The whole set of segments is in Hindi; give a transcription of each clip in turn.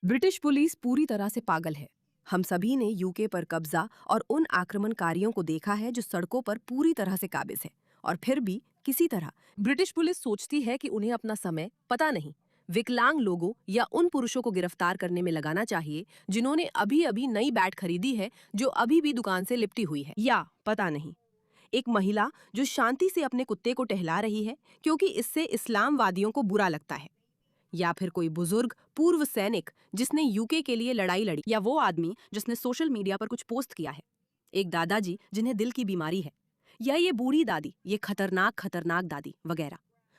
ब्रिटिश पुलिस पूरी तरह से पागल है। हम सभी ने यूके पर कब्जा और उन आक्रमणकारियों को देखा है जो सड़कों पर पूरी तरह से काबिज है। और फिर भी किसी तरह ब्रिटिश पुलिस सोचती है कि उन्हें अपना समय पता नहीं विकलांग लोगों या उन पुरुषों को गिरफ्तार करने में लगाना चाहिए जिन्होंने अभी अभी नई बैट खरीदी है, जो अभी भी दुकान से लिपटी हुई है, या पता नहीं एक महिला जो शांति से अपने कुत्ते को टहला रही है क्योंकि इससे इस्लामवादियों को बुरा लगता है, या फिर कोई बुजुर्ग पूर्व सैनिक जिसने यूके के लिए लड़ाई लड़ी, या वो आदमी जिसने सोशल मीडिया पर कुछ पोस्ट किया है, एक दादाजी जिन्हें दिल की बीमारी है, या ये बूढ़ी दादी, ये खतरनाक खतरनाक दादी वगैरह।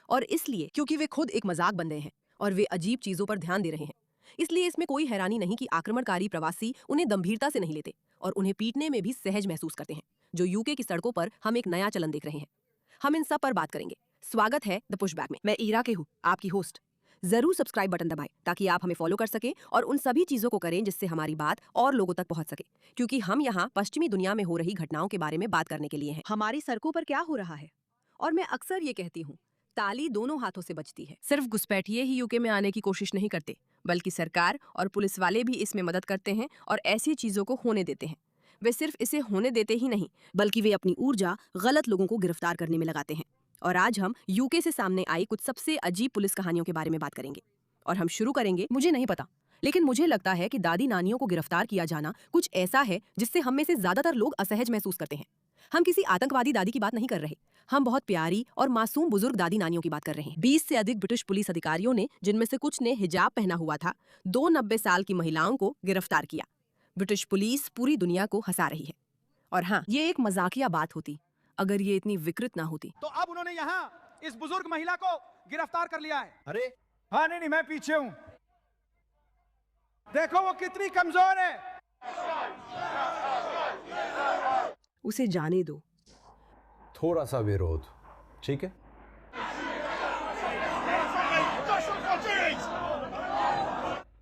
और इसलिए क्योंकि वे खुद एक मजाक बन गए हैं और वे अजीब चीजों पर ध्यान दे रहे हैं, इसलिए इसमें कोई हैरानी नहीं कि आक्रमणकारी प्रवासी उन्हें गंभीरता से नहीं लेते और उन्हें पीटने में भी सहज महसूस करते हैं, जो यूके की सड़कों पर हम एक नया चलन देख रहे हैं। हम इन सब पर बात करेंगे। स्वागत है द पुशबैक में। मैं ईरा के हूँ, आपकी होस्ट। जरूर सब्सक्राइब बटन दबाएं ताकि आप हमें फॉलो कर सकें और उन सभी चीजों को करें जिससे हमारी बात और लोगों तक पहुंच सके, क्योंकि हम यहाँ पश्चिमी दुनिया में हो रही घटनाओं के बारे में बात करने के लिए हैं। हमारी सड़कों पर क्या हो रहा है? और मैं अक्सर ये कहती हूँ, ताली दोनों हाथों से बजती है। सिर्फ घुसपैठिए ही यूके में आने की कोशिश नहीं करते, बल्कि सरकार और पुलिस वाले भी इसमें मदद करते हैं और ऐसी चीजों को होने देते हैं। वे सिर्फ इसे होने देते ही नहीं, बल्कि वे अपनी ऊर्जा गलत लोगों को गिरफ्तार करने में लगाते हैं। और आज हम यूके से सामने आई कुछ सबसे अजीब पुलिस कहानियों के बारे में बात करेंगे। और हम शुरू करेंगे, मुझे नहीं पता, लेकिन मुझे लगता है कि दादी नानियों को गिरफ्तार किया जाना कुछ ऐसा है जिससे हम में से ज्यादातर लोग असहज महसूस करते हैं। हम किसी आतंकवादी दादी की बात नहीं कर रहे, हम बहुत प्यारी और मासूम बुजुर्ग दादी नानियों की बात कर रहे हैं। 20 से अधिक ब्रिटिश पुलिस अधिकारियों ने, जिनमें से कुछ ने हिजाब पहना हुआ था, 90 साल की महिलाओं को गिरफ्तार किया। ब्रिटिश पुलिस पूरी दुनिया को हंसा रही है। और हाँ, ये एक मजाकिया बात होती अगर ये इतनी विकृत ना होती। तो अब उन्होंने यहाँ इस बुजुर्ग महिला को गिरफ्तार कर लिया है। अरे हाँ, नहीं, मैं पीछे हूँ। देखो वो कितनी कमजोर है। उसे जाने दो। थोड़ा सा विरोध, ठीक है।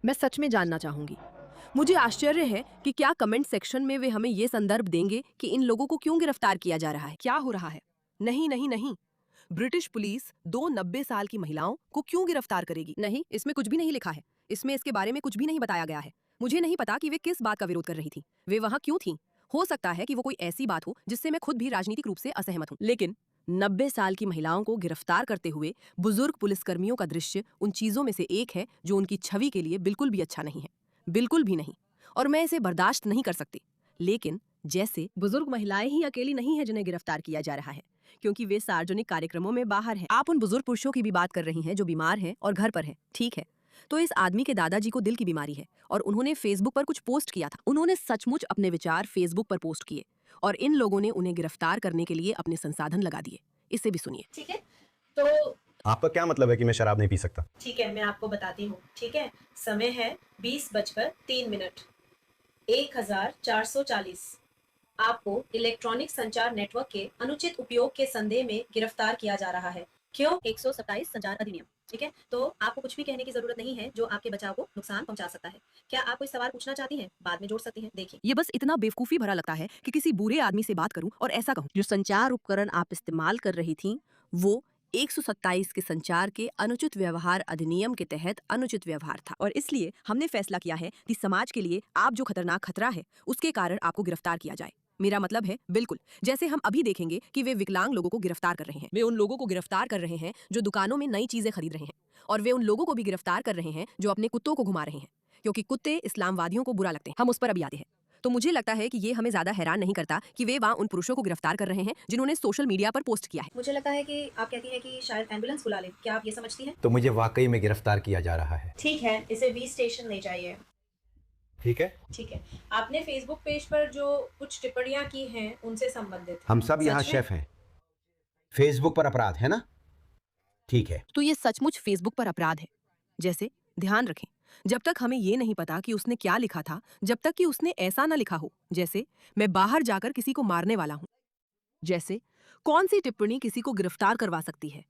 मैं सच में जानना चाहूंगी। मुझे आश्चर्य है कि क्या कमेंट सेक्शन में वे हमें ये संदर्भ देंगे कि इन लोगों को क्यों गिरफ्तार किया जा रहा है, क्या हो रहा है। नहीं नहीं नहीं, ब्रिटिश पुलिस 90 साल की महिलाओं को क्यों गिरफ्तार करेगी? नहीं, इसमें कुछ भी नहीं लिखा है। इसमें इसके बारे में कुछ भी नहीं बताया गया है। मुझे नहीं पता कि वे किस बात का विरोध कर रही थी, वे वहां क्यों थी। हो सकता है कि वो कोई ऐसी बात हो जिससे मैं खुद भी राजनीतिक रूप से असहमत हूँ, लेकिन 90 साल की महिलाओं को गिरफ्तार करते हुए बुजुर्ग पुलिसकर्मियों का दृश्य उन चीजों में से एक है जो उनकी छवि के लिए बिल्कुल भी अच्छा नहीं है, बिल्कुल भी नहीं। और मैं इसे बर्दाश्त नहीं कर सकती। लेकिन जैसे बुजुर्ग महिलाएं ही अकेली नहीं है जिन्हें गिरफ्तार किया जा रहा है, क्योंकि वे सार्वजनिक कार्यक्रमों में बाहर हैं। आप उन बुजुर्ग पुरुषों की भी बात कर रही हैं जो बीमार हैं और घर पर हैं, ठीक है। तो इस आदमी के दादाजी को दिल की बीमारी है और उन्होंने फेसबुक पर कुछ पोस्ट किया था। उन्होंने सचमुच अपने विचार फेसबुक पर पोस्ट किए और इन लोगों ने उन्हें गिरफ्तार करने के लिए अपने संसाधन लगा दिए। इसे भी सुनिए। ठीक है, तो आपका क्या मतलब है कि मैं शराब नहीं पी सकता? ठीक है, मैं आपको बताती हूँ। ठीक है, समय है 20:03, 1440। आपको इलेक्ट्रॉनिक संचार नेटवर्क के अनुचित उपयोग के संदेह में गिरफ्तार किया जा रहा है। क्यों? 127 संचार अधिनियम। ठीक है, तो आपको कुछ भी कहने की जरूरत नहीं है जो आपके बचाव को नुकसान पहुंचा सकता है। क्या आप कोई सवाल पूछना चाहती हैं? बाद में जोड़ सकती हैं। देखिए, ये बस इतना बेवकूफी भरा लगता है कि किसी बुरे आदमी से बात करूं और ऐसा कहूं, जो संचार उपकरण आप इस्तेमाल कर रही थी वो 127 के संचार के अनुचित व्यवहार अधिनियम के तहत अनुचित व्यवहार था। और इसलिए हमने फैसला किया है कि समाज के लिए आप जो खतरनाक खतरा है उसके कारण आपको गिरफ्तार किया जाए। मेरा मतलब है बिल्कुल जैसे हम अभी देखेंगे कि वे विकलांग लोगों को गिरफ्तार कर रहे हैं। वे उन लोगों को गिरफ्तार कर रहे हैं जो दुकानों में नई चीजें खरीद रहे हैं, और वे उन लोगों को भी गिरफ्तार कर रहे हैं जो अपने कुत्तों को घुमा रहे हैं, क्योंकि कुत्ते इस्लामवादियों को बुरा लगते हैं। हम उस पर अभी आते हैं। तो मुझे लगता है कि ये हमें ज्यादा हैरान नहीं करता कि वे वहाँ उन पुरुषों को गिरफ्तार कर रहे हैं जिन्होंने सोशल मीडिया पर पोस्ट किया है। मुझे लगता है कि आप कहती हैं कि शायद एम्बुलेंस बुला ले। क्या आप ये समझती हैं? तो मुझे वाकई में गिरफ्तार किया जा रहा है। ठीक है, इसे वी स्टेशन ले जाइए। ठीक है। ठीक है, आपने फेसबुक पेज पर जो कुछ टिप्पणियां की हैं उनसे संबंधित। हम सब यहाँ सच में? शेफ हैं। फेसबुक पर अपराध है ना? ठीक है। तो ये सचमुच फेसबुक पर अपराध है। जैसे, ध्यान रखें, जब तक हमें ये नहीं पता कि उसने क्या लिखा था, जब तक कि उसने ऐसा ना लिखा हो जैसे मैं बाहर जाकर किसी को मारने वाला हूं। जैसे, कौन सी टिप्पणी किसी को गिरफ्तार करवा सकती है?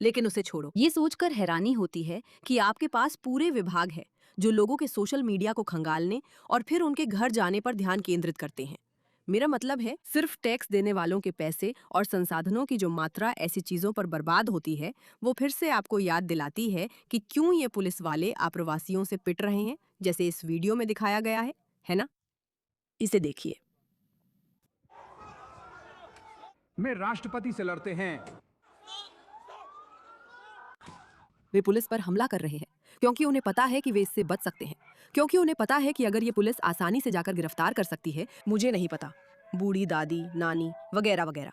लेकिन उसे छोड़ो। ये सोचकर हैरानी होती है कि आपके पास पूरे विभाग है जो लोगों के सोशल मीडिया को खंगालने और फिर उनके घर जाने पर ध्यान केंद्रित करते हैं। मेरा मतलब है सिर्फ टैक्स देने वालों के पैसे और संसाधनों की जो मात्रा ऐसी चीजों पर बर्बाद होती है वो फिर से आपको याद दिलाती है कि क्यों ये पुलिस वाले आप्रवासियों से पिट रहे हैं, जैसे इस वीडियो में दिखाया गया है ना? इसे देखिए। में राष्ट्रपति से लड़ते हैं। वे पुलिस पर हमला कर रहे हैं क्योंकि उन्हें पता है कि वे इससे बच सकते हैं, क्योंकि उन्हें पता है कि अगर ये पुलिस आसानी से जाकर गिरफ्तार कर सकती है, मुझे नहीं पता, बूढ़ी दादी, नानी वगैरह वगैरह,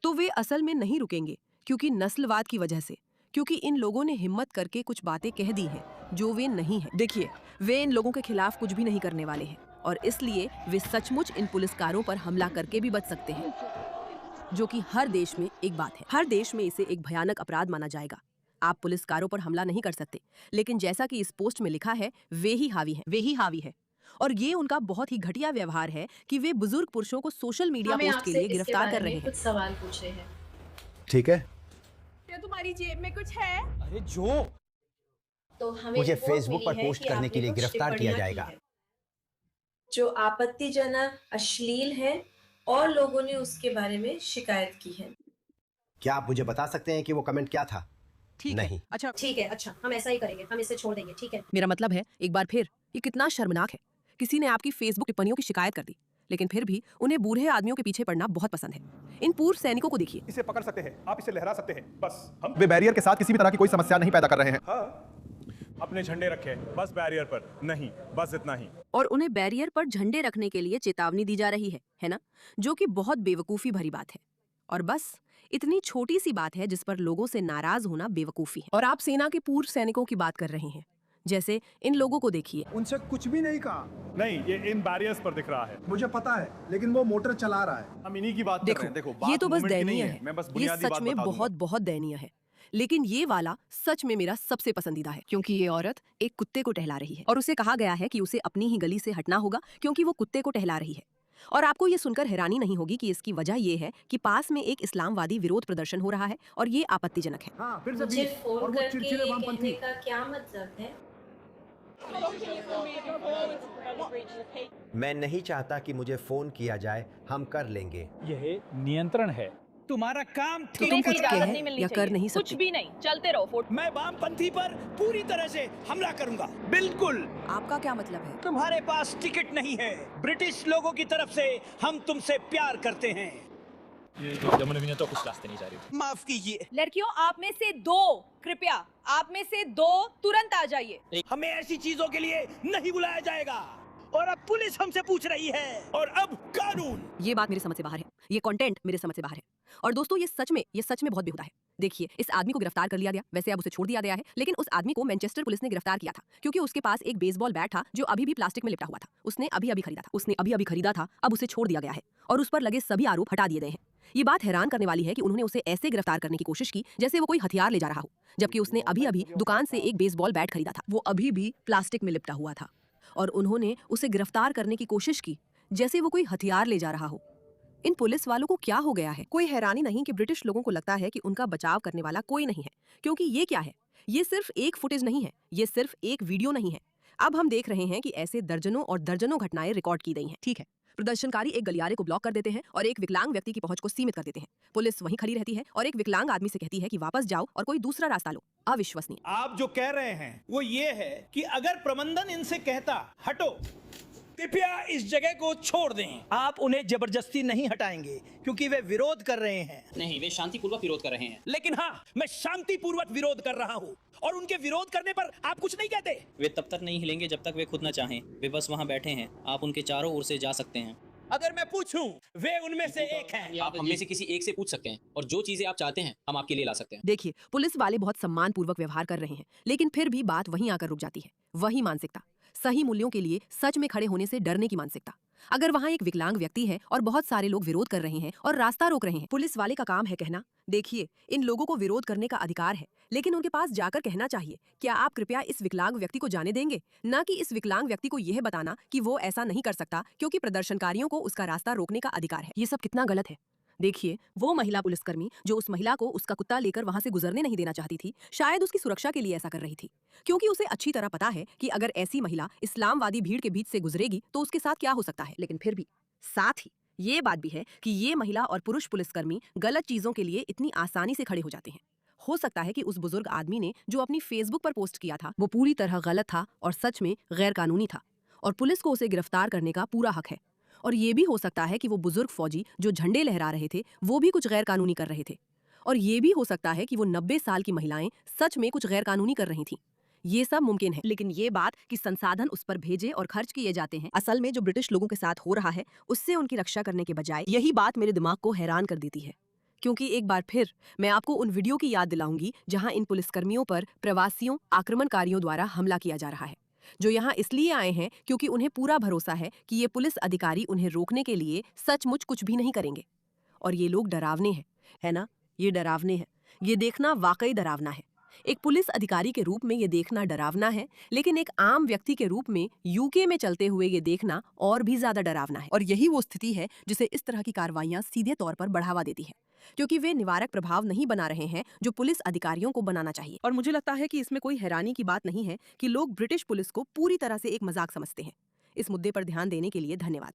तो वे असल में नहीं रुकेंगे, क्योंकि नस्लवाद की वजह से, क्योंकि इन लोगों ने हिम्मत करके कुछ बातें कह दी हैं जो वे नहीं है। देखिए, वे इन लोगों के खिलाफ कुछ भी नहीं करने वाले हैं और इसलिए वे सचमुच इन पुलिसकारों पर हमला करके भी बच सकते हैं, जो कि हर देश में एक बात है। हर देश में इसे एक भयानक अपराध माना जाएगा। आप पुलिसकारों पर हमला नहीं कर सकते, लेकिन जैसा कि इस पोस्ट में लिखा है, वे ही हावी है। और ये उनका बहुत ही घटिया व्यवहार है कि वे बुजुर्ग पुरुषों को सोशल मीडिया हमें पोस्ट के आपसे लिए इसके गिरफ्तार बारे कर रहे में हैं। कुछ सवाल पूछ रहे हैं। ठीक है, क्या तुम्हारी जेब में कुछ है? अरे जो तो हमें मुझे रिपोर्ट फेसबुक मिली पर है पोस्ट कि करने के आपने लिए कुछ गिरफ्तार किया टिप्पणियां की जाएगा। हैं, जो आपत्तिजनक, अश्लील है और लोगों ने उसके बारे में शिकायत की है। क्या आप मुझे बता सकते हैं कि वो कमेंट क्या था? ठीक नहीं। है, अच्छा, ठीक है, अच्छा, हम ऐसा ही करेंगे, हम इसे छोड़ देंगे, ठीक है? मेरा मतलब है, एक बार फिर, ये कितना शर्मनाक है। किसी ने आपकी फेसबुक टिप्पणियों की शिकायत कर दी, लेकिन फिर भी उन्हें बूढ़े आदमियों के पीछे पड़ना बहुत पसंद है। इन पूर्व सैनिकों को देखिए, इसे पकड़ सकते हैं, आप इसे लहरा सकते हैं, बस हम वे बैरियर के साथ किसी भी तरह की कोई समस्या नहीं पैदा कर रहे हैं। हाँ, अपने झंडे रखें, बस बैरियर पर नहीं, बस इतना ही। और उन्हें बैरियर पर झंडे रखने के लिए चेतावनी दी जा रही है ना? जो कि बहुत बेवकूफी भरी बात है। और बस इतनी छोटी सी बात है जिस पर लोगों से नाराज होना बेवकूफी है। और आप सेना के पूर्व सैनिकों की बात कर रहे हैं, जैसे इन लोगों को देखिए। उनसे कुछ भी नहीं कहा। नहीं, ये इन बैरियर्स पर दिख रहा है। मुझे पता है, लेकिन वो मोटर चला रहा है। हम इन्हीं की बात कर देखो, रहे हैं। देखो, ये बात तो बस movement की नहीं दयनीय है। मैं बस ये बुनियादी सच बात में बता दूंगा। बहुत बहुत दयनीय है। लेकिन ये वाला सच में मेरा सबसे पसंदीदा है, क्योंकि ये औरत एक कुत्ते को टहला रही है और उसे कहा गया है कि उसे अपनी ही गली से हटना होगा क्योंकि वो कुत्ते को टहला रही है। और आपको ये सुनकर हैरानी नहीं होगी कि इसकी वजह ये है कि पास में एक इस्लामवादी विरोध प्रदर्शन हो रहा है और ये आपत्तिजनक है। हाँ, फिर से मुझे बीच। फोन और वो करके चिड़चिड़े ये वामपंथी। कहने का क्या मतलब है? मैं नहीं चाहता कि मुझे फोन किया जाए, हम कर लेंगे। यह नियंत्रण है। तुम्हारा काम तो ठीक तुम है। कुछ इजाजत कह नहीं मिलनी या कर चाहिए। नहीं कुछ सकते। भी नहीं, चलते रहो। फोटो मैं वामपंथी पर पूरी तरह से हमला करूंगा। बिल्कुल। आपका क्या मतलब है? तुम्हारे पास टिकट नहीं है। ब्रिटिश लोगों की तरफ से हम तुमसे प्यार करते हैं। माफ कीजिए। लड़कियों, आप में से दो, कृपया आप में से दो तुरंत आ जाइए। हमें ऐसी चीजों के लिए नहीं बुलाया जाएगा। और अब पुलिस हमसे पूछ रही है। और अब कानून। ये बात मेरे समझ से बाहर है। ये कंटेंट मेरे समझ से बाहर है। और दोस्तों, ये सच में बहुत बेहुदा है। देखिए, इस आदमी को गिरफ्तार कर लिया गया, वैसे अब उसे छोड़ दिया गया है, लेकिन उस आदमी को मैनचेस्टर पुलिस ने गिरफ्तार किया था क्योंकि उसके पास एक बेसबॉल बैट था जो अभी भी प्लास्टिक में लिपटा हुआ था। उसने अभी अभी खरीदा था, अब उसे छोड़ दिया गया है और उस पर लगे सभी आरोप हटा दिए गए हैं। ये बात हैरान करने वाली है कि उन्होंने उसे ऐसे गिरफ्तार करने की कोशिश की जैसे वो कोई हथियार ले जा रहा हो, जबकि उसने अभी अभी दुकान से एक बेसबॉल बैट खरीदा था, वो अभी भी प्लास्टिक में लिपटा हुआ था। और उन्होंने उसे गिरफ्तार करने की कोशिश की जैसे वो कोई हथियार ले जा रहा हो। इन पुलिस वालों को क्या हो गया है? कोई हैरानी नहीं कि ब्रिटिश लोगों को लगता है कि उनका बचाव करने वाला कोई नहीं है, क्योंकि ये क्या है? ये सिर्फ एक फुटेज नहीं है, ये सिर्फ एक वीडियो नहीं है। अब हम देख रहे हैं कि ऐसे दर्जनों और दर्जनों घटनाएं रिकॉर्ड की गई हैं। ठीक है, प्रदर्शनकारी एक गलियारे को ब्लॉक कर देते हैं और एक विकलांग व्यक्ति की पहुंच को सीमित कर देते हैं। पुलिस वहीं खड़ी रहती है और एक विकलांग आदमी से कहती है कि वापस जाओ और कोई दूसरा रास्ता लो। अविश्वसनीय। आप जो कह रहे हैं वो ये है कि अगर प्रबंधन इनसे कहता हटो, कृपया इस जगह को छोड़ दें, आप उन्हें जबरदस्ती नहीं हटाएंगे क्योंकि वे विरोध कर रहे हैं। नहीं, वे शांतिपूर्वक विरोध कर रहे हैं। लेकिन हाँ, मैं शांतिपूर्वक विरोध कर रहा हूँ और उनके विरोध करने पर आप कुछ नहीं कहते। वे तब तक नहीं हिलेंगे जब तक वे खुद न चाहें। वे बस वहाँ बैठे हैं, आप उनके चारों ओर से जा सकते हैं। अगर मैं पूछूं, वे उनमें से एक हैं। आप हम में से किसी एक से पूछ सकते हैं और जो चीजें आप चाहते हैं हम आपके लिए ला सकते हैं। देखिए, पुलिस वाले बहुत सम्मानपूर्वक व्यवहार कर रहे हैं, लेकिन फिर भी बात वहीं आकर रुक जाती है। वही मानसिकता, सही मूल्यों के लिए सच में खड़े होने से डरने की मानसिकता। अगर वहाँ एक विकलांग व्यक्ति है और बहुत सारे लोग विरोध कर रहे हैं और रास्ता रोक रहे हैं, पुलिस वाले का काम है कहना, देखिए, इन लोगों को विरोध करने का अधिकार है, लेकिन उनके पास जाकर कहना चाहिए, क्या आप कृपया इस विकलांग व्यक्ति को जाने देंगे? न कि इस विकलांग व्यक्ति को यह बताना कि वो ऐसा नहीं कर सकता क्योंकि प्रदर्शनकारियों को उसका रास्ता रोकने का अधिकार है। ये सब कितना गलत है। देखिए, वो महिला पुलिसकर्मी जो उस महिला को उसका कुत्ता लेकर वहां से गुजरने नहीं देना चाहती थी, शायद उसकी सुरक्षा के लिए ऐसा कर रही थी, क्योंकि उसे अच्छी तरह पता है कि अगर ऐसी महिला इस्लामवादी भीड़ के बीच से गुजरेगी तो उसके साथ क्या हो सकता है। लेकिन फिर भी साथ ही ये बात भी है कि ये महिला और पुरुष पुलिसकर्मी गलत चीजों के लिए इतनी आसानी से खड़े हो जाते हैं। हो सकता है कि उस बुजुर्ग आदमी ने जो अपनी फेसबुक पर पोस्ट किया था वो पूरी तरह गलत था और सच में गैर कानूनी था, और पुलिस को उसे गिरफ्तार करने का पूरा हक है। और ये भी हो सकता है कि वो बुजुर्ग फौजी जो झंडे लहरा रहे थे वो भी कुछ गैर कानूनी कर रहे थे, और ये भी हो सकता है कि वो 90 साल की महिलाएं सच में कुछ गैर कानूनी कर रही थीं। ये सब मुमकिन है, लेकिन ये बात कि संसाधन उस पर भेजे और खर्च किए जाते हैं, असल में जो ब्रिटिश लोगों के साथ हो रहा है उससे उनकी रक्षा करने के बजाय, यही बात मेरे दिमाग को हैरान कर देती है। क्योंकि एक बार फिर मैं आपको उन वीडियो की याद दिलाऊंगी जहां इन पुलिसकर्मियों पर प्रवासियों आक्रमणकारियों द्वारा हमला किया जा रहा है, जो यहाँ इसलिए आए हैं क्योंकि उन्हें पूरा भरोसा है कि ये पुलिस अधिकारी उन्हें रोकने के लिए सचमुच कुछ भी नहीं करेंगे। और ये लोग डरावने हैं, है ना? ये डरावने हैं। ये देखना वाकई डरावना है। एक पुलिस अधिकारी के रूप में ये देखना डरावना है, लेकिन एक आम व्यक्ति के रूप में यूके में चलते हुए ये देखना और भी ज्यादा डरावना है। और यही वो स्थिति है जिसे इस तरह की कार्रवाइयां सीधे तौर पर बढ़ावा देती है, क्योंकि वे निवारक प्रभाव नहीं बना रहे हैं जो पुलिस अधिकारियों को बनाना चाहिए। और मुझे लगता है कि इसमें कोई हैरानी की बात नहीं है कि लोग ब्रिटिश पुलिस को पूरी तरह से एक मजाक समझते हैं। इस मुद्दे पर ध्यान देने के लिए धन्यवाद।